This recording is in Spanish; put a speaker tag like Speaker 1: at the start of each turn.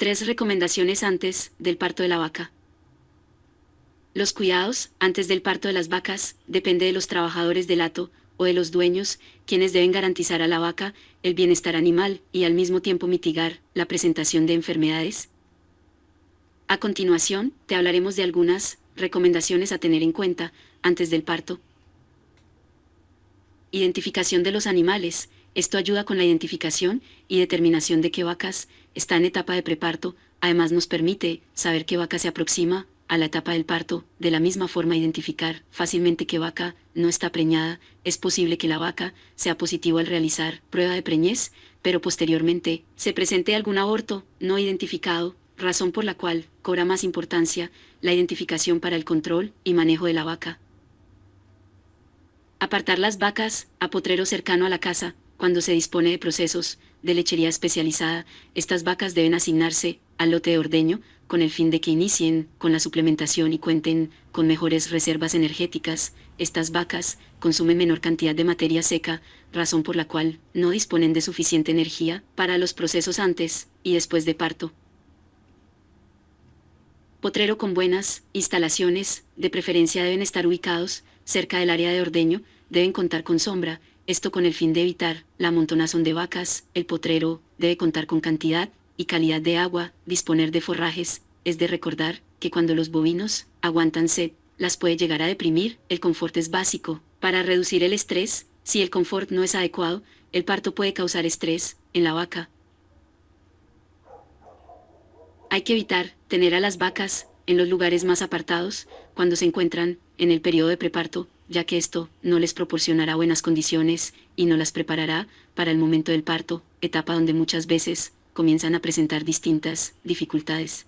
Speaker 1: 3 recomendaciones antes del parto de la vaca. Los cuidados antes del parto de las vacas depende de los trabajadores del hato o de los dueños, quienes deben garantizar a la vaca el bienestar animal y al mismo tiempo mitigar la presentación de enfermedades. A continuación, te hablaremos de algunas recomendaciones a tener en cuenta antes del parto. Identificación de los animales. Esto ayuda con la identificación y determinación de qué vacas está en etapa de preparto. Además nos permite saber qué vaca se aproxima a la etapa del parto. De la misma forma identificar fácilmente qué vaca no está preñada. Es posible que la vaca sea positivo al realizar prueba de preñez, pero posteriormente se presente algún aborto no identificado, razón por la cual cobra más importancia la identificación para el control y manejo de la vaca. Apartar las vacas a potrero cercano a la casa. Cuando se dispone de procesos de lechería especializada, estas vacas deben asignarse al lote de ordeño con el fin de que inicien con la suplementación y cuenten con mejores reservas energéticas. Estas vacas consumen menor cantidad de materia seca, razón por la cual no disponen de suficiente energía para los procesos antes y después de parto. Potrero con buenas instalaciones, de preferencia deben estar ubicados cerca del área de ordeño, deben contar con sombra, esto con el fin de evitar la amontonazón de vacas. El potrero debe contar con cantidad y calidad de agua, disponer de forrajes. Es de recordar que cuando los bovinos aguantan sed, las puede llegar a deprimir. El confort es básico para reducir el estrés. Si el confort no es adecuado, el parto puede causar estrés en la vaca. Hay que evitar tener a las vacas en los lugares más apartados cuando se encuentran en el periodo de preparto, ya que esto no les proporcionará buenas condiciones y no las preparará para el momento del parto, etapa donde muchas veces comienzan a presentar distintas dificultades.